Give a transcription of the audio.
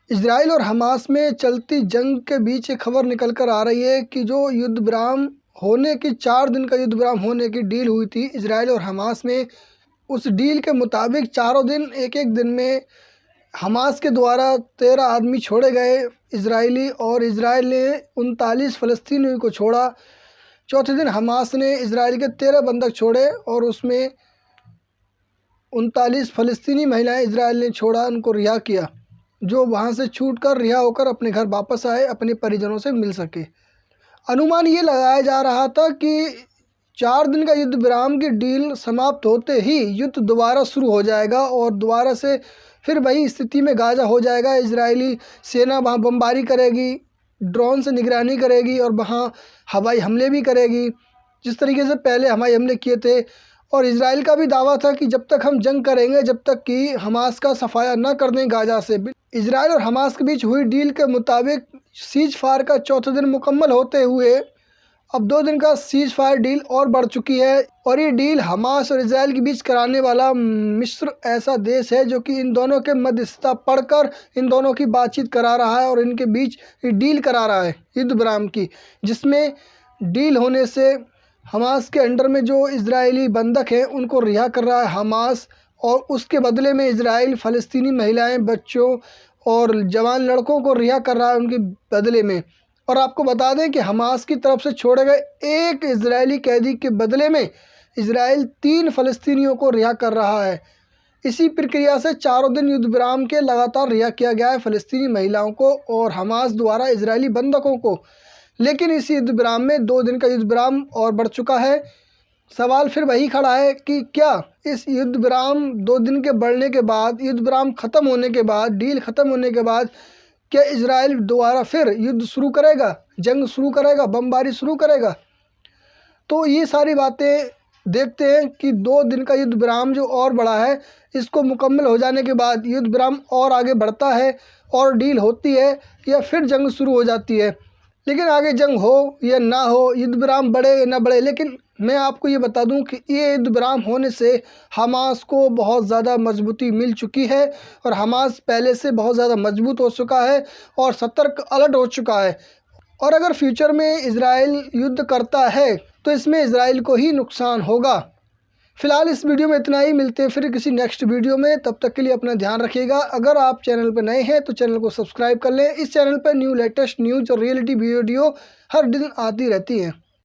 Israel और Hamas में चलती जंग के बीच एक खबर निकल कर आ रही है कि जो युद्ध विराम होने की 4 दिन का युद्ध विराम होने की डील हुई थी इजराइल और हमास में, उस डील के मुताबिक चारों दिन एक एक दिन में हमास के द्वारा 13 आदमी छोड़े गए इजरायली, और इजराइल ने 39 फ़लस्तीनियों को छोड़ा। चौथे दिन हमास ने इजराइल के 13 बंधक छोड़े और उसमें 39 फ़लस्तीनी महिलाएं इजराइल ने छोड़ा, उनको रिहा किया, जो वहां से छूटकर रिहा होकर अपने घर वापस आए, अपने परिजनों से मिल सके। अनुमान ये लगाया जा रहा था कि 4 दिन का युद्ध विराम की डील समाप्त होते ही युद्ध दोबारा शुरू हो जाएगा और दोबारा से फिर वही स्थिति में गाजा हो जाएगा। इजरायली सेना वहाँ बमबारी करेगी, ड्रोन से निगरानी करेगी और वहाँ हवाई हमले भी करेगी, जिस तरीके से पहले हवाई हमले किए थे। और इजराइल का भी दावा था कि जब तक हम जंग करेंगे, जब तक कि हमास का सफाया न कर दें गाजा से। इजराइल और हमास के बीच हुई डील के मुताबिक सीज फायर का चौथा दिन मुकम्मल होते हुए अब 2 दिन का सीज फायर डील और बढ़ चुकी है। और ये डील हमास और इजराइल के बीच कराने वाला मिस्र ऐसा देश है जो कि इन दोनों के मध्यस्थता पढ़कर इन दोनों की बातचीत करा रहा है और इनके बीच ये डील करा रहा है युद्ध विराम की, जिसमें डील होने से हमास के अंडर में जो इजरायली बंधक हैं उनको रिहा कर रहा है हमास, और उसके बदले में इजराइल फ़लस्तीनी महिलाएं, बच्चों और जवान लड़कों को रिहा कर रहा है उनके बदले में। और आपको बता दें कि हमास की तरफ से छोड़े गए एक इजरायली कैदी के बदले में इजराइल 3 फ़लस्तीनियों को रिहा कर रहा है। इसी प्रक्रिया से चारों दिन युद्ध विराम के लगातार रिहा किया गया है फ़लस्तीनी महिलाओं को और हमास द्वारा इजरायली बंधकों को। लेकिन इस युद्ध विराम में 2 दिन का युद्ध विराम और बढ़ चुका है। सवाल फिर वही खड़ा है कि क्या इस युद्ध विराम 2 दिन के बढ़ने के बाद, युद्ध विराम ख़त्म होने के बाद, डील ख़त्म होने के बाद, क्या इजराइल दोबारा फिर युद्ध शुरू करेगा, जंग शुरू करेगा, बमबारी शुरू करेगा? तो ये सारी बातें देखते हैं कि 2 दिन का युद्ध विराम जो और बढ़ा है, इसको मुकम्मल हो जाने के बाद युद्ध विराम और आगे बढ़ता है और डील होती है या फिर जंग शुरू हो जाती है। लेकिन आगे जंग हो या ना हो, युद्ध विराम बढ़े या ना बढ़े, लेकिन मैं आपको ये बता दूं कि ये युद्ध विराम होने से हमास को बहुत ज़्यादा मजबूती मिल चुकी है और हमास पहले से बहुत ज़्यादा मजबूत हो चुका है और सतर्क अलर्ट हो चुका है। और अगर फ्यूचर में इजराइल युद्ध करता है तो इसमें इजराइल को ही नुकसान होगा। फिलहाल इस वीडियो में इतना ही, मिलते हैं फिर किसी नेक्स्ट वीडियो में। तब तक के लिए अपना ध्यान रखिएगा। अगर आप चैनल पर नए हैं तो चैनल को सब्सक्राइब कर लें। इस चैनल पर लेटेस्ट न्यूज़ और रियलिटी वीडियो हर दिन आती रहती हैं।